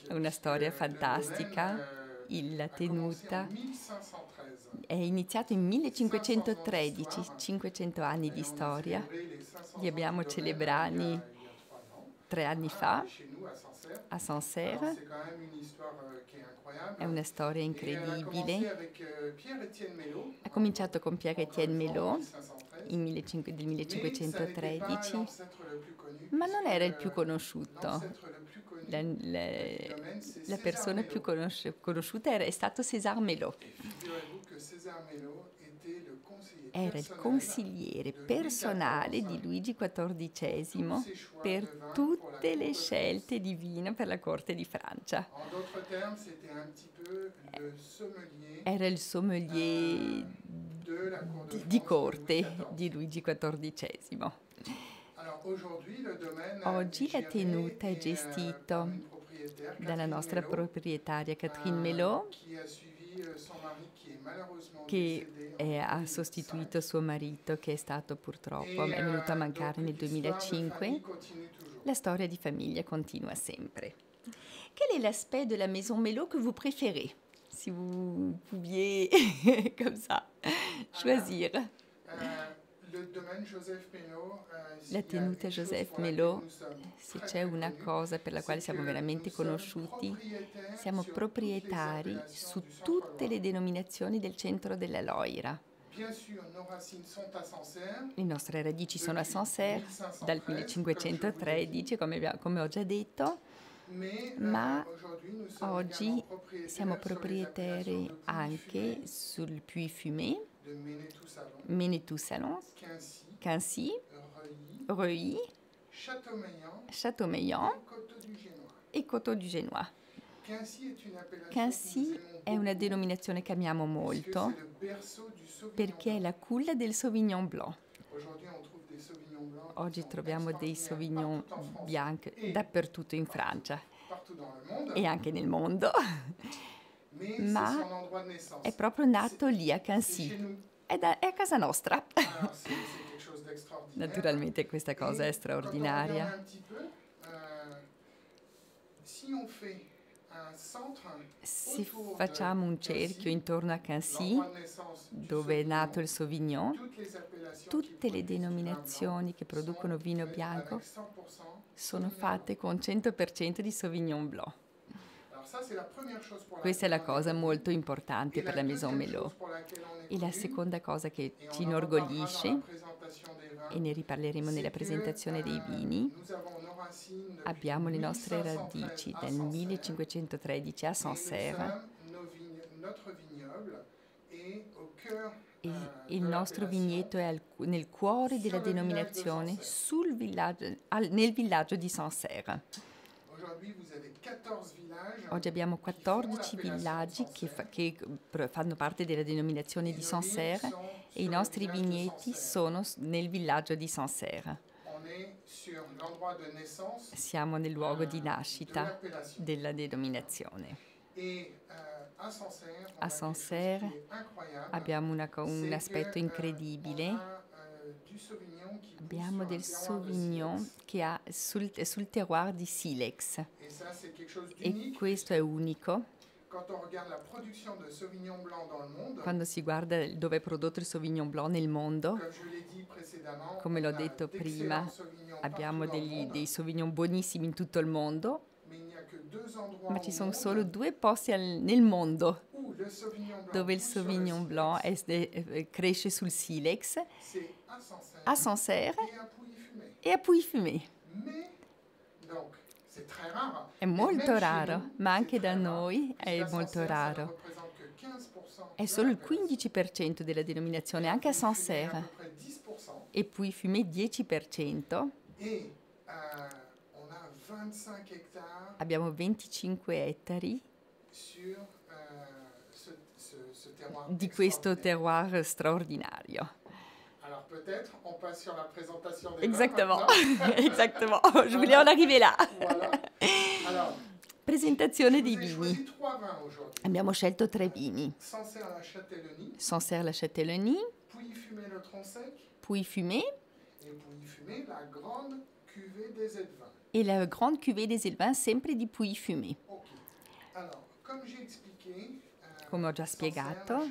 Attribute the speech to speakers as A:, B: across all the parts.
A: È una storia fantastica. La tenuta è iniziato in 1513, 500 anni di storia. Li abbiamo celebrati 3 anni fa a Sancerre. È una storia incredibile. Ha cominciato con Pierre-Étienne Melot del 1513, ma non era il più conosciuto. La persona più conosciuta è stato César Melot. Era il consigliere personale di Luigi XIV per tutte le scelte di vino per la corte di Francia. Era il sommelier di corte di Luigi XIV. Oggi la tenuta è gestita dalla nostra proprietaria Catherine Melot, che ha sostituito suo marito, che è stato purtroppo, è venuto a mancare nel 2005. La storia di famiglia continua sempre. Quel est l'aspect de la maison Melot que vous préférez? Si vous pouviez, comme ça, choisir. La tenuta Joseph Melot, se c'è una cosa per la quale siamo veramente conosciuti, siamo proprietari su tutte le denominazioni del centro della Loira. Le nostre radici sono a Sancerre dal 1513, come ho già detto, ma oggi siamo proprietari anche sul Puy-Fumé, Menetou-Salon, Quincy, Reuilly, Châteaumeillan e Coteau-du-Génois. Quincy è una denominazione che amiamo molto perché è la culla del Sauvignon Blanc. Oggi troviamo dei Sauvignon bianchi dappertutto in Francia e anche nel mondo, ma è proprio nato lì a Quincy, è a casa nostra. Naturalmente questa cosa è straordinaria. Se facciamo un cerchio intorno a Quincy, dove è nato il Sauvignon, tutte le denominazioni che producono vino bianco sono fatte con 100% di Sauvignon Blanc. Questa è la cosa molto importante per la Maison Melot. E la seconda cosa che ci inorgoglisce, e ne riparleremo nella presentazione dei vini, abbiamo le nostre radici dal 1513 a Sancerre. E il nostro vigneto è nel cuore della denominazione, nel villaggio di Sancerre. Oggi abbiamo 14 villaggi che fanno parte della denominazione di Sancerre e i nostri vigneti sono nel villaggio di Sancerre. Siamo nel luogo di nascita della denominazione. A Sancerre abbiamo un aspetto incredibile. Abbiamo del Sauvignon che ha sul terroir di Silex e questo è unico. Quando si guarda dove è prodotto il Sauvignon Blanc nel mondo, come l'ho detto prima, abbiamo dei Sauvignon buonissimi in tutto il mondo, ma ci sono solo 2 posti nel mondo dove il Sauvignon Blanc cresce sul Silex, a Sancerre e a Puy-Fumé. È molto raro, ma anche da noi è molto raro. È solo il 15% della denominazione, anche a Sancerre, e Puy-Fumé 10%. Abbiamo 25 ettari di questo terroir straordinario. Exactement, exactement. Je voulais en arriver là. Presentazione dei vini. Abbiamo scelto 3 vini. Sancerre-la-Châtellenie, Puy-Fumé Et la grande cuvée des Elvins, sempre di Puy fumé. Come ho già spiegato,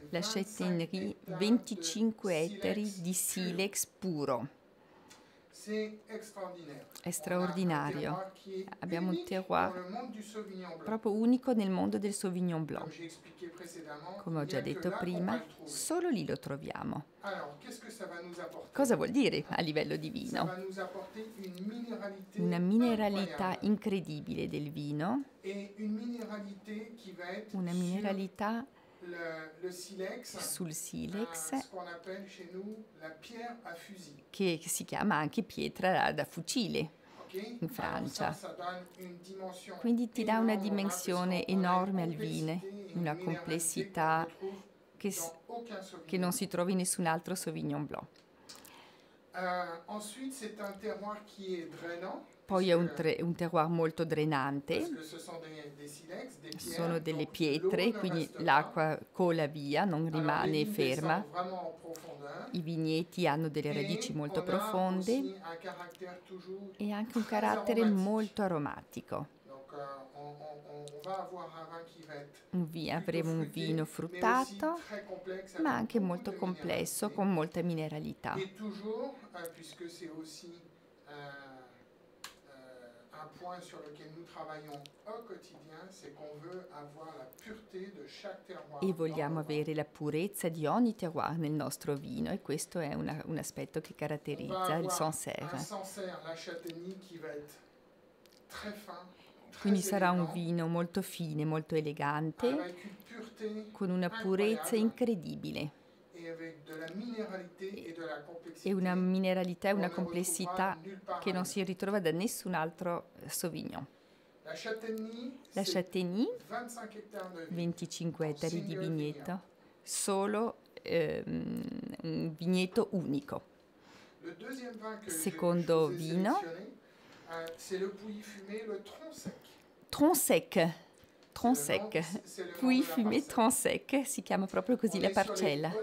A: la Châtaigneraie 25 ettari di silex puro. È straordinario. Abbiamo un terroir proprio unico nel mondo del Sauvignon Blanc. Come ho già detto prima, solo lì lo troviamo. Cosa vuol dire a livello di vino? Una mineralità incredibile del vino, una mineralità sul silex che si chiama anche pietra da fucile in Francia. Quindi ti dà una dimensione enorme al vino, una complessità che non si trova in nessun altro Sauvignon Blanc. Poi è un terroir molto drenante, sono delle pietre, quindi l'acqua cola via, non rimane ferma. I vigneti hanno delle radici molto profonde e anche un carattere molto aromatico. Avremo un vino fruttato, ma anche molto complesso, con molta mineralità. Point sur lequel nous travaillons au quotidien, c'est qu'on veut avoir la pureté de chaque terroir. E vogliamo avere la purezza di ogni terroir nel nostro vino, e questo è un aspetto che caratterizza il Sancerre. La Châtaigneraie qui va être très fin. Quindi sarà un vino molto fine, molto elegante, con una purezza incredibile. E una mineralità e una complessità che non si ritrova da nessun altro Sauvignon. La Châtaigneraie, 25 ettari di vigneto, solo un vigneto unico. Secondo vino, Tronc-Sec. Puy fumé Tronc-Sec, si chiama proprio così la parcella.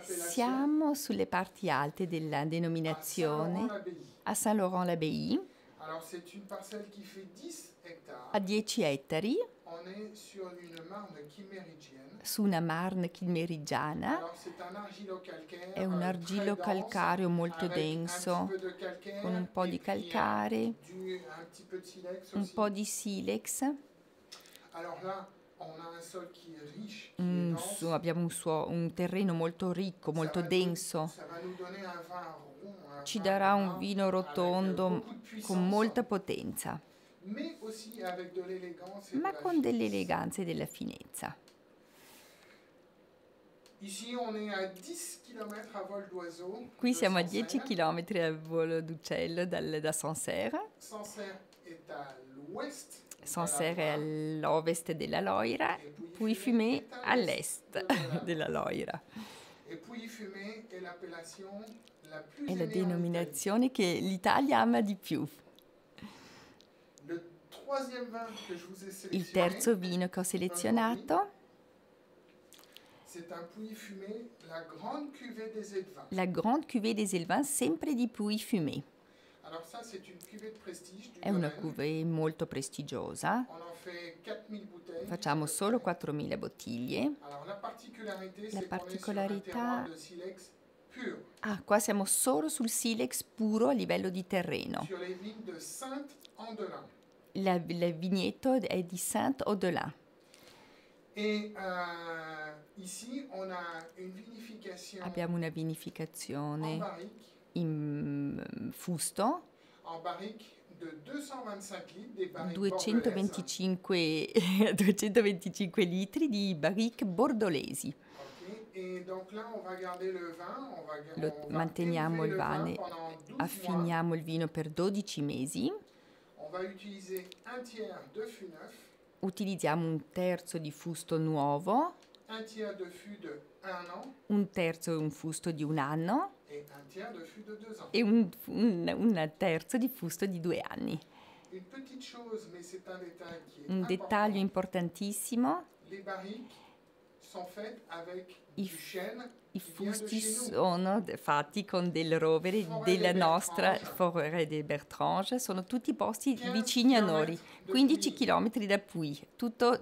A: Siamo sulle parti alte della denominazione a Saint-Laurent-l'Abbaye, a 10 ettari, su una marne chilmerigiana. È un argillo calcareo molto denso, con un po' di calcare, un po' di silex. Abbiamo un terreno molto ricco, molto denso. Ci darà un vino rotondo con molta potenza, ma con dell'eleganza e della finezza. Qui siamo a 10 km a volo d'uccello da Sancerre. Sancerre è all'ovest della Loira, Puy fumé all'est della Loira. È la denominazione che l'Italia ama di più. Il terzo vino che ho selezionato, la Grande Cuvée des Elvins, sempre di Puy fumé. È una cuvée molto prestigiosa. Facciamo solo 4.000 bottiglie. La particolarità... qua siamo solo sul silex puro a livello di terreno. Il vigneto è di Saint-Odelin. Abbiamo una vinificazione in fusto, 225 litri di barrique bordolesi. Manteniamo il vino, affiniamo il vino per 12 mesi. Utilizziamo un terzo di fusto nuovo, un terzo è un fusto di 1 anno e un terzo di fusto di 2 anni. Un dettaglio importantissimo: I, i fusti sono fatti con del rovere della nostra Forêt des Bertranges, sono tutti posti vicini a noi, 15 km da Puy, tutto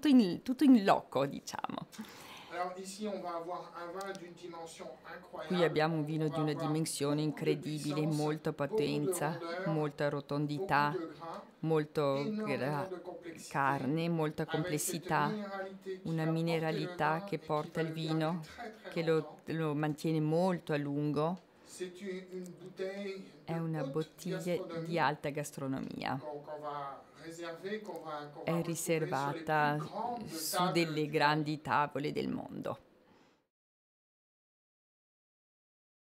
A: in loco, diciamo. Qui abbiamo un vino di una dimensione incredibile, molta potenza, molta rotondità, molto carne, molta complessità, una mineralità che porta il vino, che lo mantiene molto a lungo. È una bottiglia di alta gastronomia. È riservata su delle grandi tavole del mondo.